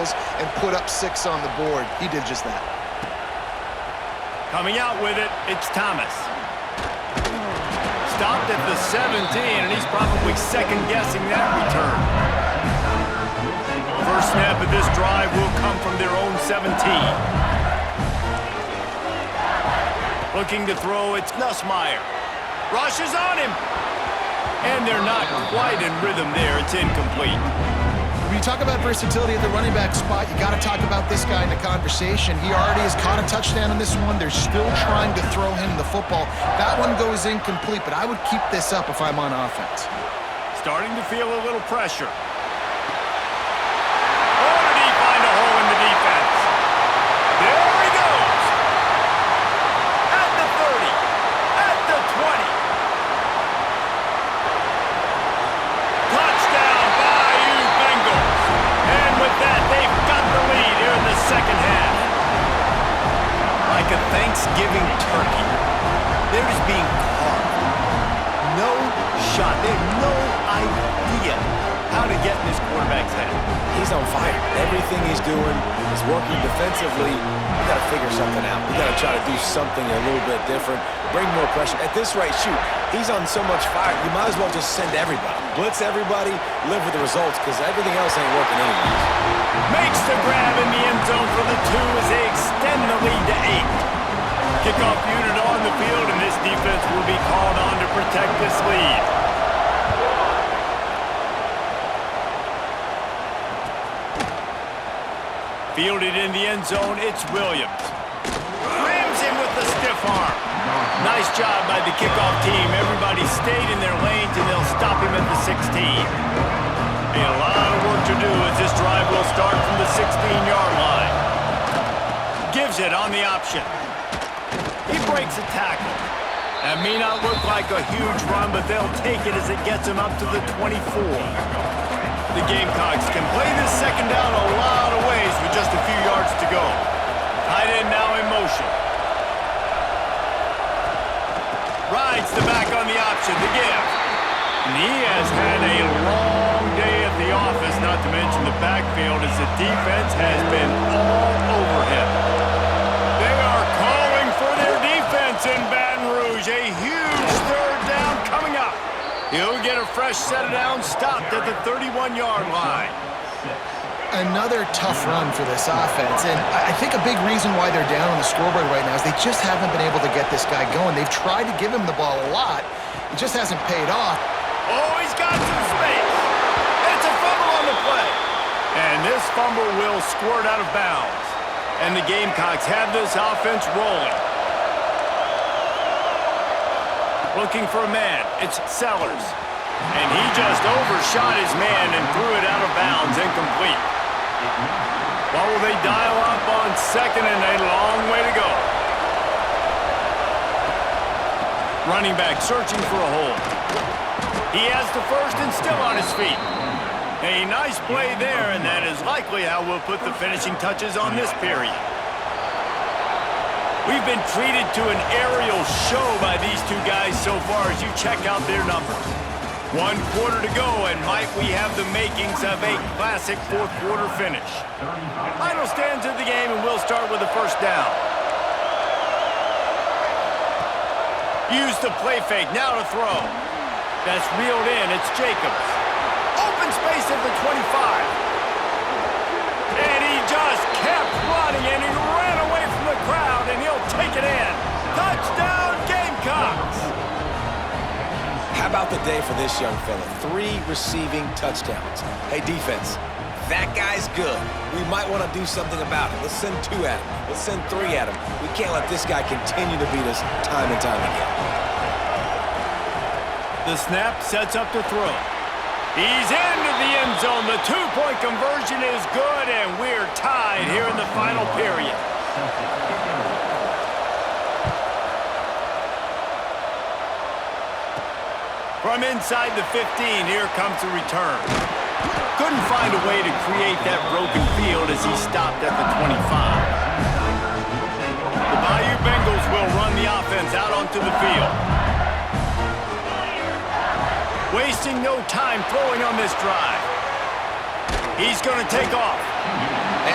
skills and put up 6 on the board. He did just that. Coming out with it, it's Thomas. Stopped at the 17, and he's probably second-guessing that return. First snap of this drive will come from their own 17. Looking to throw, it's Nussmeier. Rushes on him. And they're not quite in rhythm there. It's incomplete. When you talk about versatility at the running back spot, you got to talk about this guy in the conversation. He already has caught a touchdown on this one. They're still trying to throw him the football. That one goes incomplete, but I would keep this up if I'm on offense. Starting to feel a little pressure. Oh, did he find a hole in the defense? There he goes. At the 30. At the 20. Touchdown, Bayou Bengals. And with that, they've got the lead here in the second half. Like a Thanksgiving turkey. They're just being carved. No shot. They have no idea how to get in this quarterback's head. He's on fire. Everything he's doing is working defensively. We got to figure something out. We got to try to do something a little bit different. Bring more pressure. At this rate, shoot, he's on so much fire. You might as well just send everybody. Blitz everybody, live with the results, because everything else ain't working anyways. Makes the grab in the end zone for the 2 as they extend the lead to 8. Kickoff unit on the field, and this defense will be called on to protect this lead. Fielded in the end zone, it's Williams. Rams him with the stiff arm. Nice job by the kickoff team. Everybody stayed in their lanes, and they'll stop him at the 16. And a lot of work to do as this drive will start from the 16-yard line. Gives it on the option. He breaks a tackle. That may not look like a huge run, but they'll take it as it gets him up to the 24. The Gamecocks can play this second down a lot of ways with just a few yards to go. Tight end now in motion. Rides the back on the option to give. And he has had a long day at the office, not to mention the backfield, as the defense has been all over him. They are calling for their defense in Baton Rouge. A huge third down coming up. He'll get a fresh set of downs, stopped at the 31-yard line. Another tough run for this offense, and I think a big reason why they're down on the scoreboard right now is they just haven't been able to get this guy going. They've tried to give him the ball a lot. It just hasn't paid off. Oh, he's got some space. It's a fumble on the play. And this fumble will squirt out of bounds. And the Gamecocks have this offense rolling. Looking for a man. It's Sellers. And he just overshot his man and threw it out of bounds, incomplete. What will they dial up on second and a long way to go? Running back searching for a hole. He has the first and still on his feet. A nice play there, and that is likely how we'll put the finishing touches on this period. We've been treated to an aerial show by these two guys so far as you check out their numbers. 1 quarter to go, and might we have the makings of a classic fourth-quarter finish. Final stands of the game, and we'll start with a first down. Use the play fake, now to throw. That's reeled in, it's Jacobs. Open space at the 25. And he just kept running, and he ran away from the crowd, and he'll take it in. Touchdown, Gamecocks! How about the day for this young fella? 3 receiving touchdowns. Hey, defense, that guy's good. We might want to do something about it. Let's send 2 at him. Let's send 3 at him. We can't let this guy continue to beat us time and time again. The snap sets up to throw. He's into the end zone. The 2-point conversion is good, and we're tied here in the final period. From inside the 15, here comes the return. Couldn't find a way to create that broken field as he stopped at the 25. The Bayou Bengals will run the offense out onto the field. Wasting no time throwing on this drive. He's going to take off.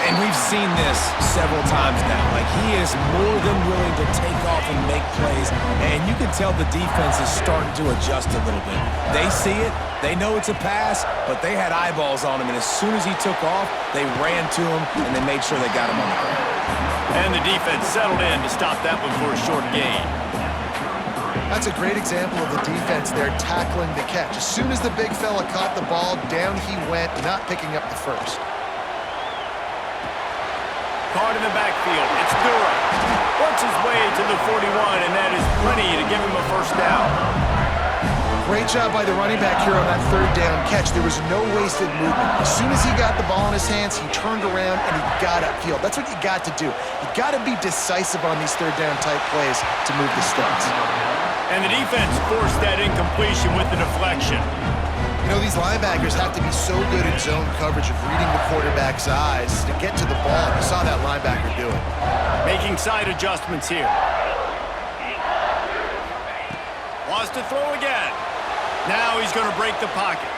And we've seen this several times now. Like, he is more than willing to take off and make plays, and you can tell the defense is starting to adjust a little bit. They see it, they know it's a pass, but they had eyeballs on him, and as soon as he took off, they ran to him, and they made sure they got him on the ground. And the defense settled in to stop that one for a short gain. That's a great example of the defense there tackling the catch. As soon as the big fella caught the ball, down he went, not picking up the first. Caught in the backfield. It's Durham. Works his way to the 41, and that is plenty to give him a first down. Great job by the running back here on that third down catch. There was no wasted movement. As soon as he got the ball in his hands, he turned around and he got upfield. That's what you got to do. You got to be decisive on these third down type plays to move the sticks. And the defense forced that incompletion with the deflection. You know, these linebackers have to be so good in zone coverage of reading the quarterback's eyes to get to the ball. You saw that linebacker do it. Making side adjustments here. Wants to throw again. Now he's going to break the pocket.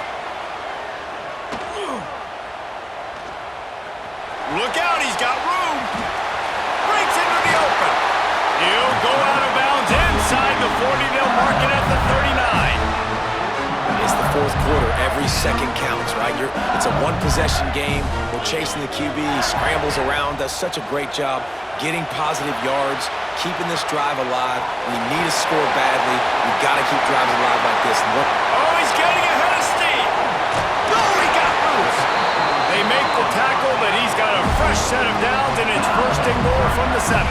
Look out, he's got room. Breaks into the open. He'll go out of bounds inside the 40. They'll mark it at the 39. It's the fourth quarter. Every second counts, right? It's a one-possession game. We're chasing the QB. He scrambles around, does such a great job getting positive yards, keeping this drive alive. We need to score badly. We've got to keep drives alive like this. Oh, he's getting ahead of steam. No, he got loose. They make the tackle, but he's got a fresh set of downs, and it's first and goal from the 7.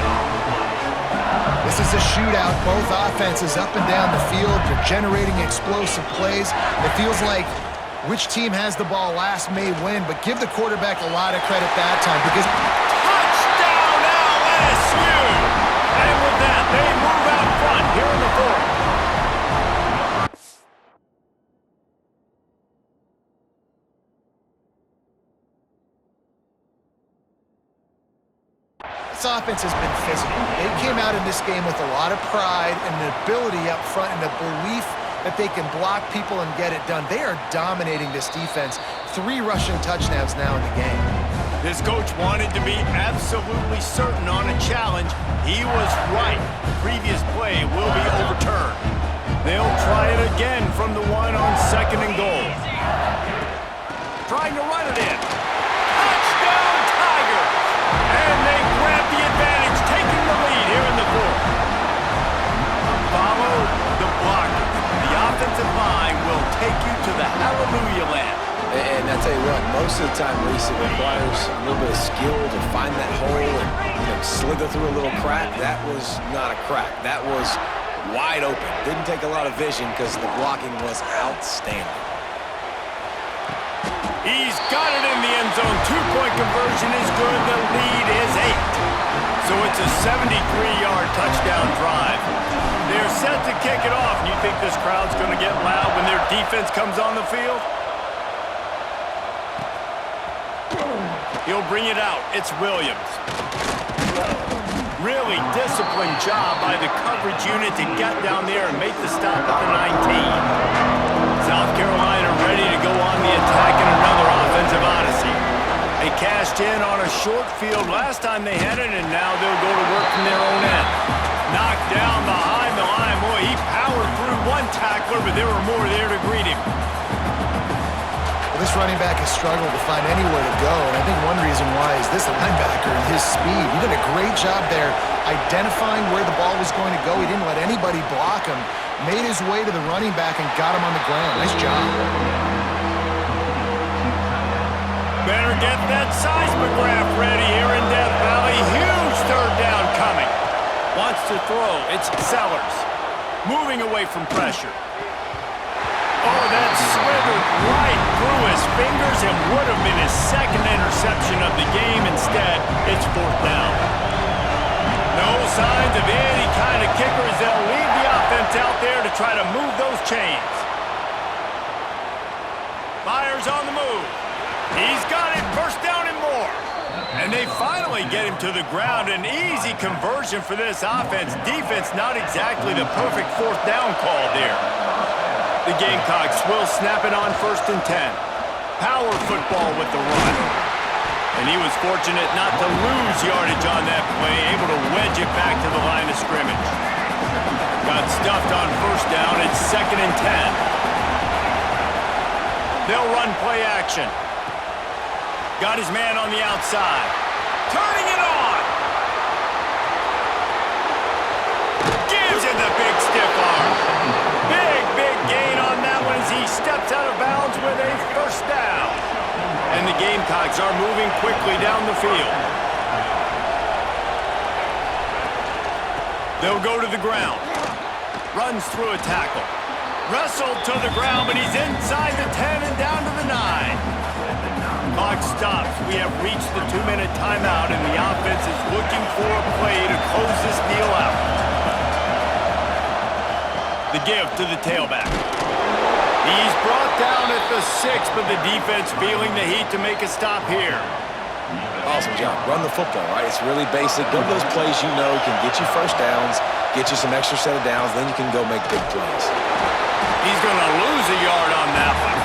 This is a shootout. Both offenses up and down the field. They're generating explosive plays. It feels like which team has the ball last may win, but give the quarterback a lot of credit that time because... Touchdown LSU! And with that, they move out front here in the 4th. This offense has been physical. They came out in this game with a lot of pride and an ability up front and a belief that they can block people and get it done. They are dominating this defense. 3 rushing touchdowns now in the game. This coach wanted to be absolutely certain on a challenge. He was right. The previous play will be overturned. They'll try it again from the 1 on 2nd and goal. Trying to run it in. Touchdown Tigers! And they grab the advantage, taking the lead here in the 4th. Follow the blocker. The offensive line will take you to the hallelujah land. And I tell you what, most of the time, Reese, it requires a little bit of skill to find that hole and slither through a little crack. That was not a crack. That was wide open. Didn't take a lot of vision because the blocking was outstanding. He's got it in the end zone. 2-point conversion is good. The lead is 8. So it's a 73-yard touchdown drive. They're set to kick it off. You think this crowd's going to get loud when their defense comes on the field? He'll bring it out. It's Williams. Really disciplined job by the coverage unit to get down there and make the stop at the 19. South Carolina ready to go on the attack in another offensive odyssey. They cashed in on a short field last time they had it, and now they'll go to work from their own end. Knocked down behind the line. Boy, he powered through one tackler, but there were more there to greet him. Well, this running back has struggled to find anywhere to go, and I think one reason why is this linebacker and his speed. He did a great job there identifying where the ball was going to go. He didn't let anybody block him. Made his way to the running back and got him on the ground. Nice job. Better get that seismograph ready here in Death Valley. Huge third down coming. Wants to throw. It's Sellers. Moving away from pressure. Oh, that slithered right through his fingers and would have been his 2nd interception of the game. Instead, it's 4th down. No signs of any kind of kickers. They'll leave the offense out there to try to move those chains. Myers on the move. He's got it. First down and more. And they finally get him to the ground. An easy conversion for this offense. Defense not exactly the perfect 4th down call there. The Gamecocks will snap it on 1st and 10. Power football with the run. And he was fortunate not to lose yardage on that play, able to wedge it back to the line of scrimmage. Got stuffed on first down. It's 2nd and 10. They'll run play action. Got his man on the outside. Turning it on. Gives it the big stiff arm. Big gain on that one as he steps out of bounds with a first down. And the Gamecocks are moving quickly down the field. They'll go to the ground. Runs through a tackle. Wrestled to the ground, but he's inside the 10 and down to the 9. Clock stops. We have reached the 2-minute timeout, and the offense is looking for a play to close this deal out. The give to the tailback. He's brought down at the 6, but the defense feeling the heat to make a stop here. Awesome job. Run the football, right? It's really basic. Build those plays you know can get you first downs, get you some extra set of downs, then you can go make big plays. He's going to lose a yard on that one.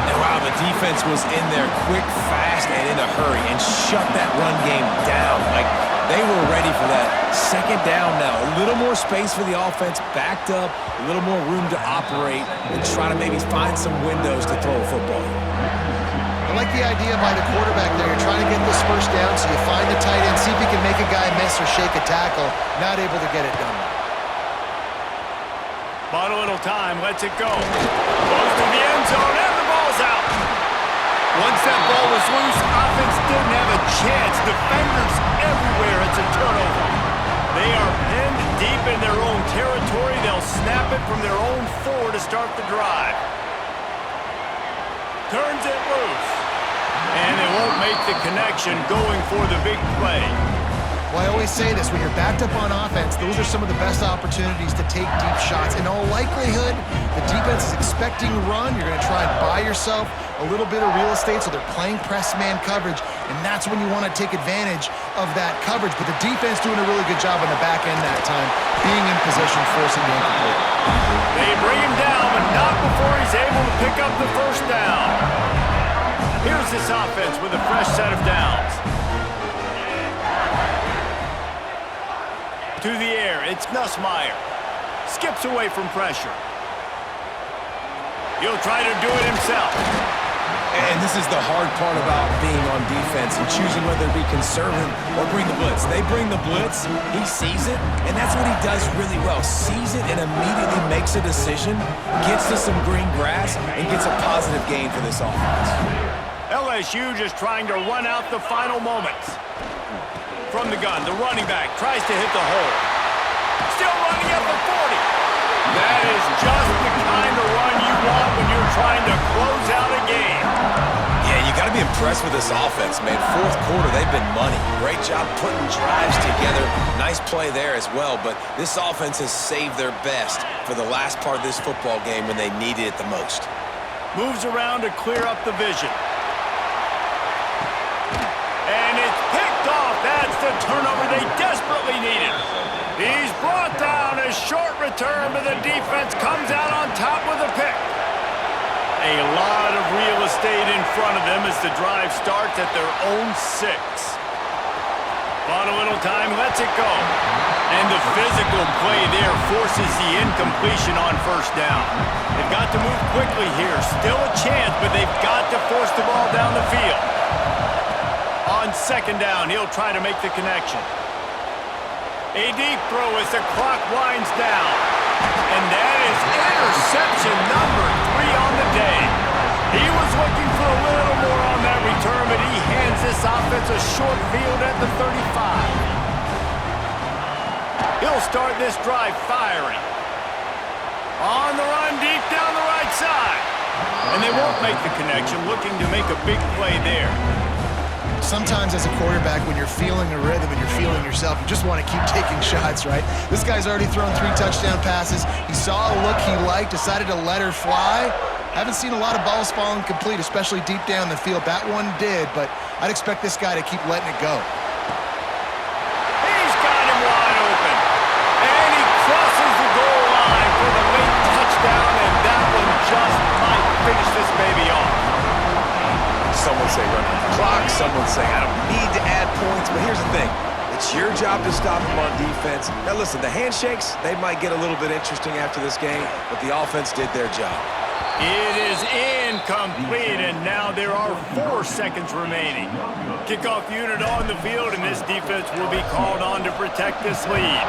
And wow, the defense was in there quick, fast, and in a hurry and shut that run game down. Like, they were ready for that. 2nd down now. A little more space for the offense, backed up, a little more room to operate and try to maybe find some windows to throw a football. I like the idea by the quarterback there. You're trying to get this first down, so you find the tight end, see if you can make a guy miss or shake a tackle. Not able to get it done. Bought a little time, lets it go. Goes to the end zone, and the ball's out. Once that ball was loose, offense didn't have a chance. Defenders everywhere, it's a turnover. They are pinned deep in their own territory. They'll snap it from their own 4 to start the drive. Turns it loose. And they won't make the connection going for the big play. Well, I always say this, when you're backed up on offense, those are some of the best opportunities to take deep shots. In all likelihood, the defense is expecting run. You're going to try and buy yourself a little bit of real estate, so they're playing press man coverage, and that's when you want to take advantage of that coverage. But the defense doing a really good job on the back end that time, being in position, forcing the incomplete. They bring him down, but not before he's able to pick up the first down. Here's this offense with a fresh set of downs. To the air, it's Nussmeier. Skips away from pressure. He'll try to do it himself. And this is the hard part about being on defense and choosing whether to be conservative or bring the blitz. They bring the blitz, he sees it, and that's what he does really well. Sees it and immediately makes a decision, gets to some green grass, and gets a positive gain for this offense. LSU just trying to run out the final moments. From the gun, the running back tries to hit the hole. Still running at the 40. That is just the kind of run you want when you're trying to close out a game. Yeah, you got to be impressed with this offense, man. 4th quarter, they've been money. Great job putting drives together. Nice play there as well, but this offense has saved their best for the last part of this football game when they needed it the most. Moves around to clear up the vision. And it's picked off. That's the turnover they desperately needed. He's brought down. A short return, but the defense comes out on top with a pick. A lot of real estate in front of them as the drive starts at their own 6. Bought a little time, lets it go. And the physical play there forces the incompletion on first down. They've got to move quickly here. Still a chance, but they've got to force the ball down the field. On 2nd down, he'll try to make the connection. A deep throw as the clock winds down. And that is interception number 3 on the day. He was looking for a little more on that return, but he hands this offense a short field at the 35. He'll start this drive firing. On the run, deep down the right side. And they won't make the connection, looking to make a big play there. Sometimes as a quarterback, when you're feeling a rhythm and you're feeling yourself, you just want to keep taking shots, right? This guy's already thrown 3 touchdown passes. He saw a look he liked, decided to let her fly. Haven't seen a lot of balls falling complete, especially deep down the field. That one did, but I'd expect this guy to keep letting it go. He's got him wide open. And he crosses the goal line for the late touchdown, and that one just might finish this baby off. Some would say run out the clock. Some would say I don't need to add points. But here's the thing. It's your job to stop them on defense. Now, listen, the handshakes, they might get a little bit interesting after this game, but the offense did their job. It is incomplete, and now there are 4 seconds remaining. Kickoff unit on the field, and this defense will be called on to protect this lead.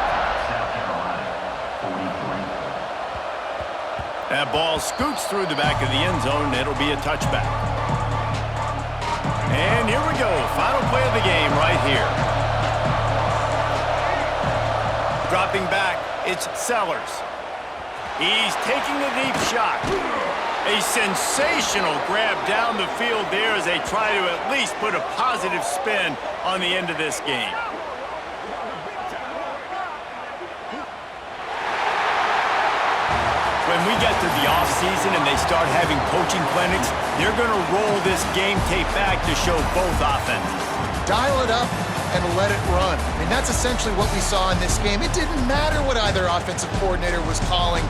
That ball scoots through the back of the end zone, and it'll be a touchback. And here we go, final play of the game right here. Dropping back, it's Sellers. He's taking a deep shot. A sensational grab down the field there as they try to at least put a positive spin on the end of this game. When we get to the offseason and they start having coaching clinics, they're going to roll this game tape back to show both offenses. Dial it up and let it run. I mean, that's essentially what we saw in this game. It didn't matter what either offensive coordinator was calling.